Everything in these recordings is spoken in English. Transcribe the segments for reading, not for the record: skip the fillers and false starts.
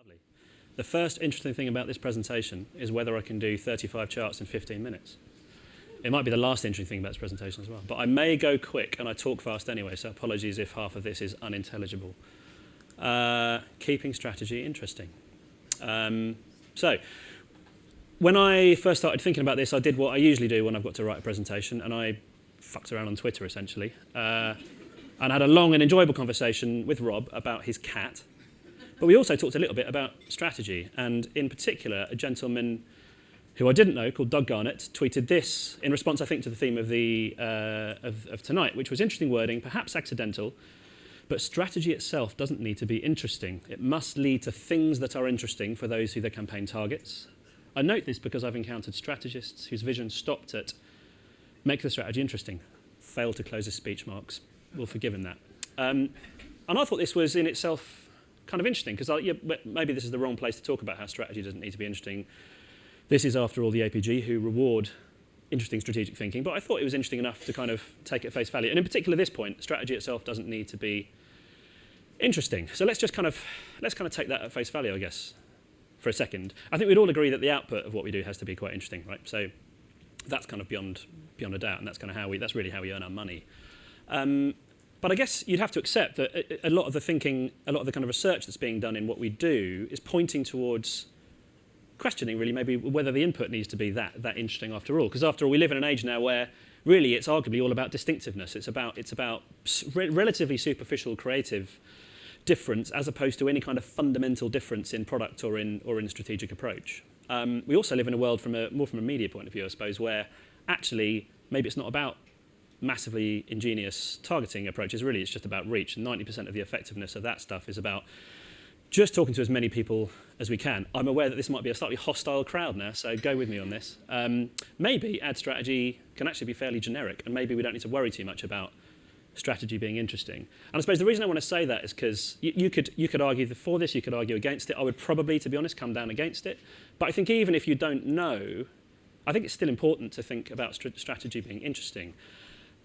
Lovely. The first interesting thing about this presentation is whether I can do 35 charts in 15 minutes. It might be the last interesting thing about this presentation as well. But I may go quick, and I talk fast anyway, so apologies if half of this is unintelligible. Keeping strategy interesting. So, when I first started thinking about this, I did what I usually do when I've got to write a presentation, and I fucked around on Twitter, essentially. And had a long and enjoyable conversation with Rob about his cat. But we also talked a little bit about strategy, and in particular, a gentleman who I didn't know, called Doug Garnet, tweeted this in response, I think, to the theme of of tonight, which was interesting wording, perhaps accidental, but strategy itself doesn't need to be interesting. It must lead to things that are interesting for those who the campaign targets. I note this because I've encountered strategists whose vision stopped at make the strategy interesting, failed to close his speech marks. We'll forgive him that. And I thought this was in itself kind of interesting, because maybe this is the wrong place to talk about how strategy doesn't need to be interesting. This is, after all, the APG, who reward interesting strategic thinking, but I thought it was interesting enough to kind of take it at face value. And in particular, this point, strategy itself doesn't need to be interesting. So let's kind of take that at face value, I guess, for a second. I think we'd all agree that the output of what we do has to be quite interesting, right? So that's kind of beyond a doubt, and that's kind of that's really how we earn our money. But I guess you'd have to accept that a lot of the thinking, a lot of the kind of research that's being done in what we do is pointing towards questioning, really, maybe whether the input needs to be that interesting after all. Because after all, we live in an age now where really it's arguably all about distinctiveness. It's about relatively superficial creative difference as opposed to any kind of fundamental difference in product or in strategic approach. We also live in a world more from a media point of view, I suppose, where actually maybe it's not about massively ingenious targeting approaches. Really, it's just about reach. And 90% of the effectiveness of that stuff is about just talking to as many people as we can. I'm aware that this might be a slightly hostile crowd now, so go with me on this. Maybe ad strategy can actually be fairly generic, and maybe we don't need to worry too much about strategy being interesting. And I suppose the reason I want to say that is because you could argue for this, you could argue against it. I would probably, to be honest, come down against it. But I think even if you don't know, I think it's still important to think about strategy being interesting.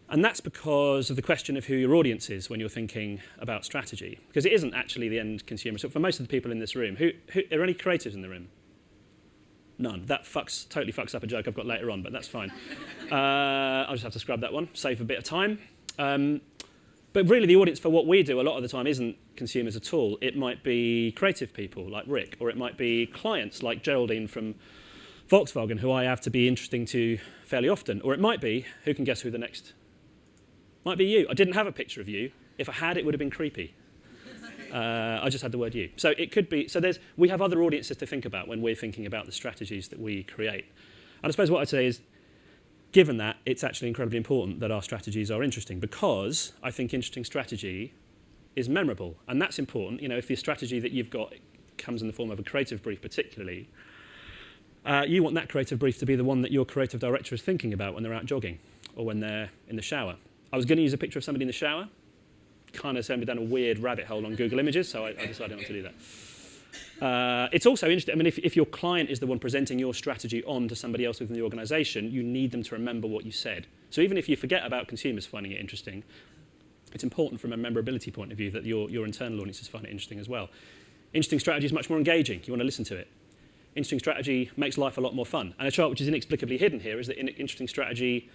And that's because of the question of who your audience is when you're thinking about strategy. Because it isn't actually the end consumer. So for most of the people in this room, are there any creatives in the room? None. That totally fucks up a joke I've got later on, but that's fine. I'll just have to scrub that one, save a bit of time. But really the audience for what we do a lot of the time isn't consumers at all. It might be creative people like Rick, or it might be clients like Geraldine from Volkswagen, who I have to be interesting to fairly often. Or it might be, who can guess who the next... Might be you. I didn't have a picture of you. If I had, it would have been creepy. I just had the word you. So it could be. So we have other audiences to think about when we're thinking about the strategies that we create. And I suppose what I'd say is, given that, it's actually incredibly important that our strategies are interesting, because I think interesting strategy is memorable, and that's important. You know, if the strategy that you've got comes in the form of a creative brief, particularly, you want that creative brief to be the one that your creative director is thinking about when they're out jogging or when they're in the shower. I was going to use a picture of somebody in the shower, kind of sent me down a weird rabbit hole on Google Images, so I decided not to do that. It's also interesting, I mean, if your client is the one presenting your strategy on to somebody else within the organization, you need them to remember what you said. So even if you forget about consumers finding it interesting, it's important from a memorability point of view that your internal audiences find it interesting as well. Interesting strategy is much more engaging. You want to listen to it. Interesting strategy makes life a lot more fun. And a chart which is inexplicably hidden here is that interesting strategy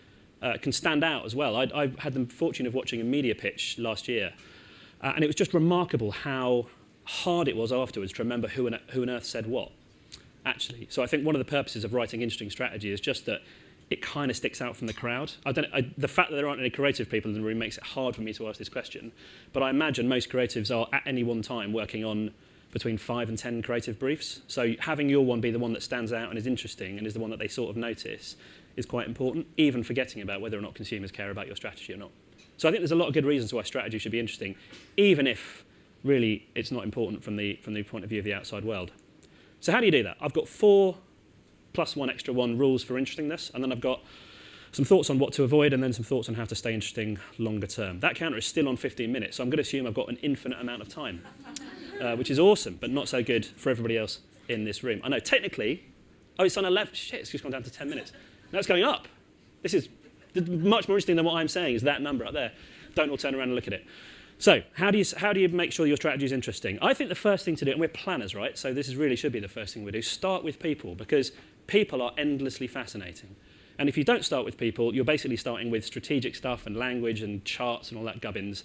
can stand out as well. I had the fortune of watching a media pitch last year, and it was just remarkable how hard it was afterwards to remember who on earth said what, actually. So I think one of the purposes of writing interesting strategy is just that it kind of sticks out from the crowd. The fact that there aren't any creative people in the room makes it hard for me to ask this question, but I imagine most creatives are at any one time working on between 5 and 10 creative briefs. So having your one be the one that stands out and is interesting and is the one that they sort of notice is quite important, even forgetting about whether or not consumers care about your strategy or not. So I think there's a lot of good reasons why strategy should be interesting, even if really it's not important from the point of view of the outside world. So how do you do that? I've got 4 plus 1 extra 1 rules for interestingness, and then I've got some thoughts on what to avoid, and then some thoughts on how to stay interesting longer term. That counter is still on 15 minutes, so I'm going to assume I've got an infinite amount of time, which is awesome, but not so good for everybody else in this room. I know, technically, it's on 11. Shit, it's just gone down to 10 minutes. Now it's going up. This is much more interesting than what I'm saying, is that number up there. Don't all turn around and look at it. So how do you make sure your strategy is interesting? I think the first thing to do, and we're planners, right? So this really should be the first thing we do. Start with people, because people are endlessly fascinating. And if you don't start with people, you're basically starting with strategic stuff and language and charts and all that gubbins.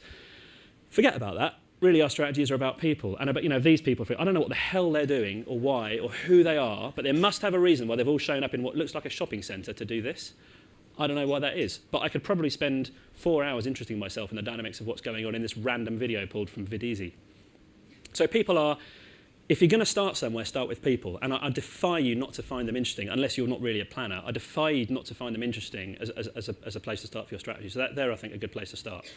Forget about that. Really, our strategies are about people and about these people. I don't know what the hell they're doing or why or who they are, but they must have a reason why they've all shown up in what looks like a shopping centre to do this. I don't know why that is, but I could probably spend 4 hours interesting myself in the dynamics of what's going on in this random video pulled from VidEasy. So people are, if you're going to start somewhere, start with people. And I defy you not to find them interesting, unless you're not really a planner. I defy you not to find them interesting as a place to start for your strategy. So there, I think, a good place to start.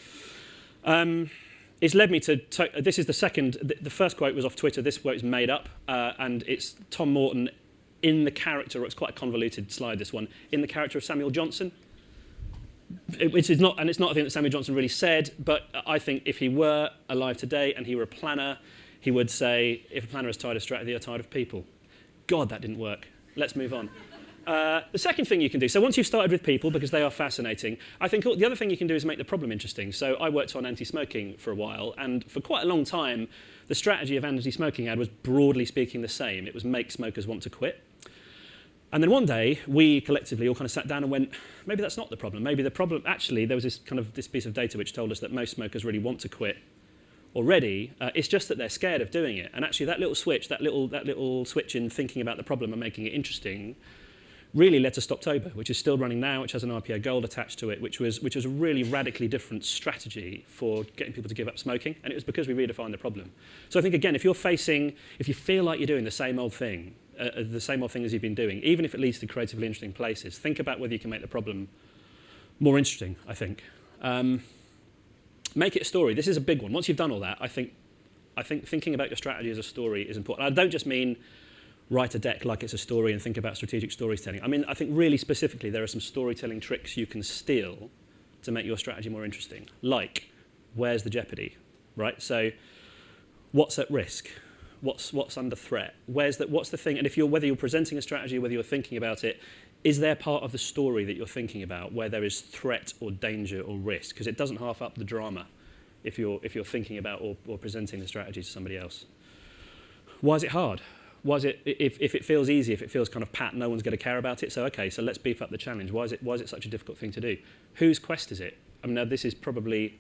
It's led me to, this is the second, the first quote was off Twitter, this quote is made up, and it's Tom Morton in the character, or it's quite a convoluted slide, this one, in the character of Samuel Johnson, which is not, and it's not a thing that Samuel Johnson really said, but I think if he were alive today and he were a planner, he would say, if a planner is tired of strategy, they're tired of people. God, that didn't work. Let's move on. The second thing you can do, so once you've started with people, because they are fascinating, I think the other thing you can do is make the problem interesting. So I worked on anti-smoking for a while, and for quite a long time, the strategy of anti-smoking ad was broadly speaking the same. It was make smokers want to quit. And then one day, we collectively all kind of sat down and went, maybe that's not the problem. Maybe the problem, actually, there was this piece of data which told us that most smokers really want to quit already. It's just that they're scared of doing it. And actually, that little switch in thinking about the problem and making it interesting really led to Stoptober, which is still running now, which has an IPO gold attached to it, which was a really radically different strategy for getting people to give up smoking. And it was because we redefined the problem. So I think, again, if you feel like you're doing the same old thing as you've been doing, even if it leads to creatively interesting places, think about whether you can make the problem more interesting, I think. Make it a story. This is a big one. Once you've done all that, I think thinking about your strategy as a story is important. I don't just mean write a deck like it's a story and think about strategic storytelling. I mean, I think really specifically there are some storytelling tricks you can steal to make your strategy more interesting. Like, where's the jeopardy, right? So what's at risk? What's under threat? What's the thing? And whether you're presenting a strategy, whether you're thinking about it, is there part of the story that you're thinking about where there is threat or danger or risk? Because it doesn't half up the drama if you're thinking about or presenting the strategy to somebody else. Why is it hard? Why is it, if it feels easy, if it feels kind of pat, no one's going to care about it, so okay, so let's beef up the challenge. Why is it such a difficult thing to do? Whose quest is it? I mean, now this is probably,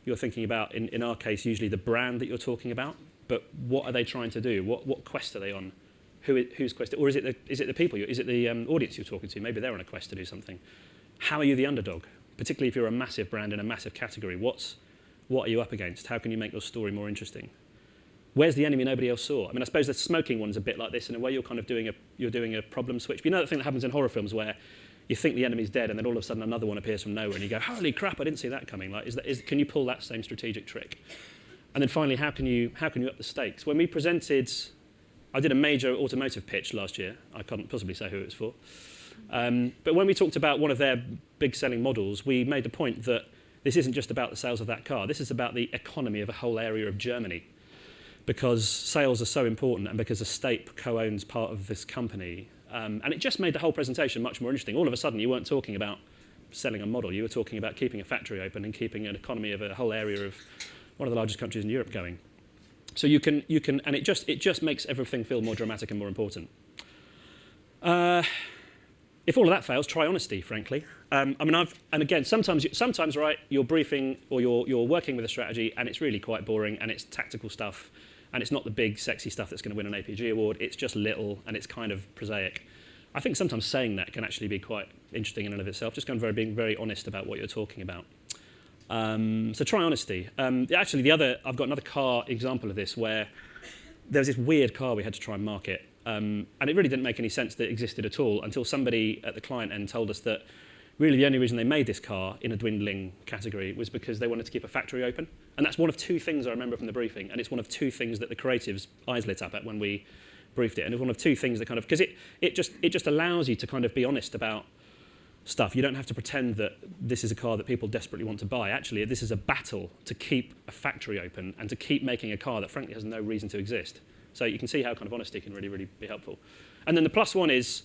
you're thinking about, in our case, usually the brand that you're talking about, but what are they trying to do? What quest are they on? Whose quest? Or is it the people? Is it the audience you're talking to? Maybe they're on a quest to do something. How are you the underdog? Particularly if you're a massive brand in a massive category, what are you up against? How can you make your story more interesting? Where's the enemy nobody else saw? I mean, I suppose the smoking one's a bit like this in a way. You're kind of doing a problem switch. But you know that thing that happens in horror films where you think the enemy's dead and then all of a sudden another one appears from nowhere and you go, holy crap, I didn't see that coming. Like, can you pull that same strategic trick? And then finally, how can you up the stakes? When we presented, I did a major automotive pitch last year. I can't possibly say who it was for. But when we talked about one of their big selling models, we made the point that this isn't just about the sales of that car. This is about the economy of a whole area of Germany. Because sales are so important and because the state co-owns part of this company. And it just made the whole presentation much more interesting. All of a sudden, you weren't talking about selling a model. You were talking about keeping a factory open and keeping an economy of a whole area of one of the largest countries in Europe going. So you can, and it just makes everything feel more dramatic and more important. If all of that fails, try honesty, frankly. I mean, and again, sometimes, right, you're briefing or you're working with a strategy and it's really quite boring and it's tactical stuff and it's not the big, sexy stuff that's going to win an APG award. It's just little and it's kind of prosaic. I think sometimes saying that can actually be quite interesting in and of itself, just kind of being very honest about what you're talking about. So try honesty. Actually, I've got another car example of this where there was this weird car we had to try and market. And it really didn't make any sense that it existed at all until somebody at the client end told us that really the only reason they made this car in a dwindling category was because they wanted to keep a factory open. And that's one of two things I remember from the briefing. And it's one of two things that the creatives' eyes lit up at when we briefed it. And it's one of two things that kind of, because it just allows you to kind of be honest about stuff. You don't have to pretend that this is a car that people desperately want to buy. Actually, this is a battle to keep a factory open and to keep making a car that frankly has no reason to exist. So you can see how kind of honesty can really, really be helpful. And then the plus one is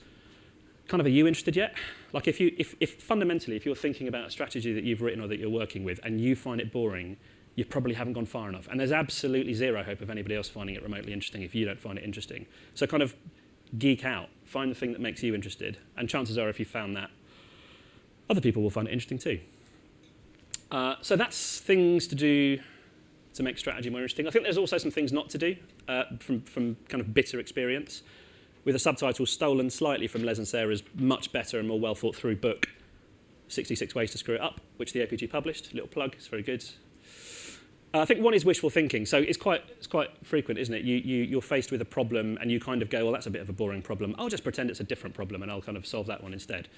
kind of, are you interested yet? Like if fundamentally, if you're thinking about a strategy that you've written or that you're working with and you find it boring, you probably haven't gone far enough. And there's absolutely zero hope of anybody else finding it remotely interesting if you don't find it interesting. So kind of geek out. Find the thing that makes you interested. And chances are, if you found that, other people will find it interesting too. So that's things to do to make strategy more interesting. I think there's also some things not to do from kind of bitter experience. With a subtitle stolen slightly from Les and Sarah's much better and more well thought through book, 66 Ways to Screw It Up, which the APG published. Little plug, it's very good. I think one is wishful thinking. So it's quite frequent, isn't it? You're faced with a problem and you kind of go, well, that's a bit of a boring problem. I'll just pretend it's a different problem and I'll kind of solve that one instead.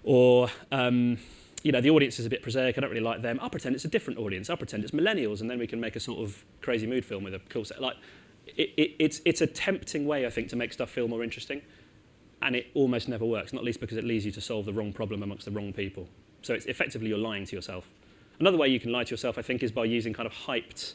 Or, the audience is a bit prosaic. I don't really like them. I'll pretend it's a different audience. I'll pretend it's millennials, and then we can make a sort of crazy mood film with a cool set. Like, it's a tempting way, I think, to make stuff feel more interesting, and it almost never works, not least because it leads you to solve the wrong problem amongst the wrong people. So it's effectively you're lying to yourself. Another way you can lie to yourself, I think, is by using kind of hyped.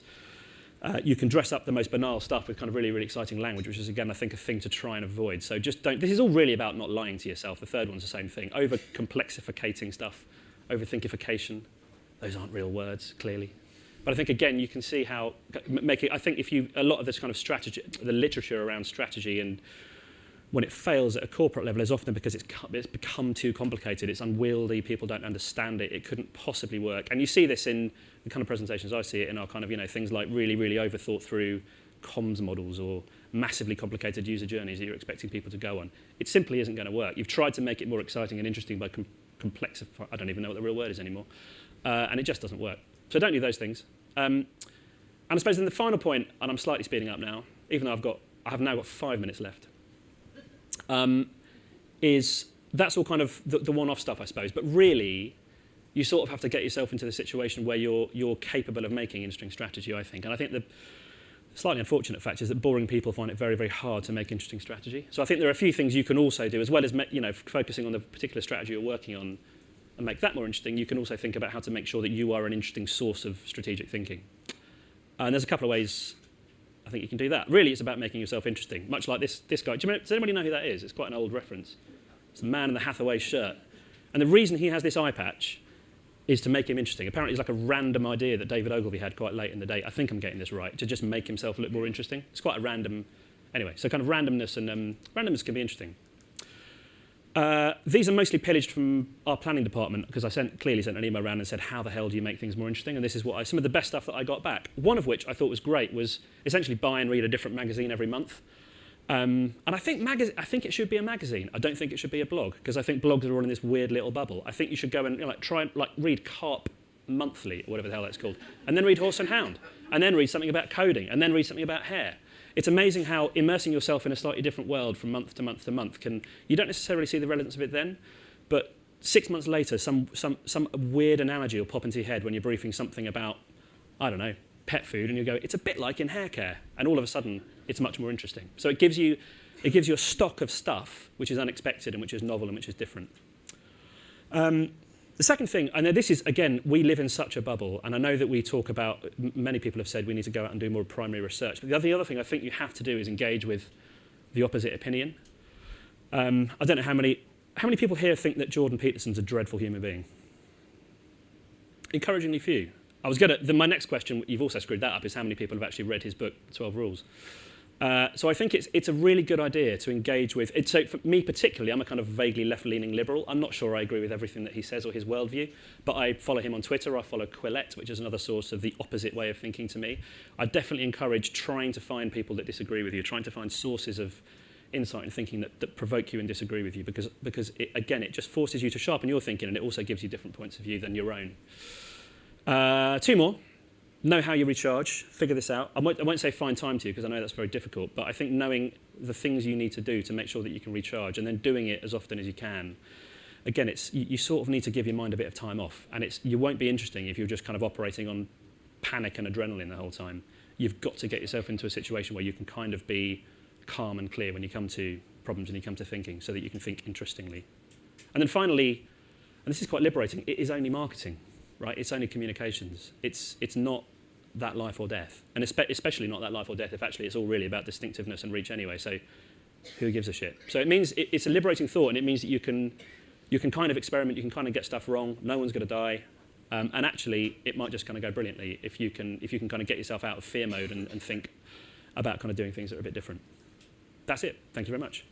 You can dress up the most banal stuff with kind of really, really exciting language, which is, again, I think, a thing to try and avoid. So just don't. This is all really about not lying to yourself. The third one's the same thing. Over-complexificating stuff, overthinkification. Those aren't real words, clearly. But I think, again, you can see how I think a lot of this kind of strategy, the literature around strategy, and when it fails at a corporate level is often because it's become too complicated, it's unwieldy, people don't understand it, it couldn't possibly work. And you see this in the kind of presentations I see it in, are kind of, things like really, really overthought through comms models or massively complicated user journeys that you're expecting people to go on. It simply isn't going to work. You've tried to make it more exciting and interesting by complexifying, I don't even know what the real word is anymore, and it just doesn't work. So don't do those things. And I suppose then the final point, and I'm slightly speeding up now, even though I have now got 5 minutes left, is that's all kind of the one-off stuff, I suppose. But really, you sort of have to get yourself into the situation where you're capable of making interesting strategy, I think. And I think the slightly unfortunate fact is that boring people find it very, very hard to make interesting strategy. So I think there are a few things you can also do, as well as focusing on the particular strategy you're working on and make that more interesting. You can also think about how to make sure that you are an interesting source of strategic thinking. And there's a couple of ways I think you can do that. Really, it's about making yourself interesting, much like this guy. Does anybody know who that is? It's quite an old reference. It's the man in the Hathaway shirt. And the reason he has this eye patch is to make him interesting. Apparently, it's like a random idea that David Ogilvy had quite late in the day. I think I'm getting this right, to just make himself look more interesting. It's quite a random... Anyway, so kind of randomness and randomness can be interesting. These are mostly pillaged from our planning department because I clearly sent an email around and said, how the hell do you make things more interesting? And this is some of the best stuff that I got back. One of which I thought was great was essentially buy and read a different magazine every month. And I think it should be a magazine. I don't think it should be a blog because I think blogs are all in this weird little bubble. I think you should go and try and read Carp Monthly or whatever the hell that's called, and then read Horse and Hound, and then read something about coding, and then read something about hair. It's amazing how immersing yourself in a slightly different world from month to month to month you don't necessarily see the relevance of it then, but 6 months later, some weird analogy will pop into your head when you're briefing something about, I don't know, pet food, and you go, it's a bit like in hair care, and all of a sudden, it's much more interesting. So it gives you a stock of stuff which is unexpected and which is novel and which is different. The second thing, I know this is, again, we live in such a bubble, and I know that we talk about, many people have said we need to go out and do more primary research, but the other thing I think you have to do is engage with the opposite opinion. I don't know how many people here think that Jordan Peterson's a dreadful human being? Encouragingly few. My next question, you've also screwed that up, is how many people have actually read his book, 12 Rules. So I think it's a really good idea to engage with. So for me particularly, I'm a kind of vaguely left-leaning liberal. I'm not sure I agree with everything that he says or his worldview, but I follow him on Twitter. I follow Quillette, which is another source of the opposite way of thinking to me. I definitely encourage trying to find people that disagree with you, trying to find sources of insight and thinking that provoke you and disagree with you, because it just forces you to sharpen your thinking, and it also gives you different points of view than your own. 2 more. Know how you recharge, figure this out. I won't say find time to you because I know that's very difficult, but I think knowing the things you need to do to make sure that you can recharge and then doing it as often as you can. Again, you sort of need to give your mind a bit of time off, and you won't be interesting if you're just kind of operating on panic and adrenaline the whole time. You've got to get yourself into a situation where you can kind of be calm and clear when you come to problems and you come to thinking, so that you can think interestingly. And then finally, and this is quite liberating, it is only marketing, right? It's only communications. It's not that life or death, and especially not that life or death if actually it's all really about distinctiveness and reach anyway, so who gives a shit? So it means it's a liberating thought, and it means that you can kind of experiment, you can kind of get stuff wrong, no one's going to die, And actually, it might just kind of go brilliantly if you can kind of get yourself out of fear mode and think about kind of doing things that are a bit different. That's it. Thank you very much.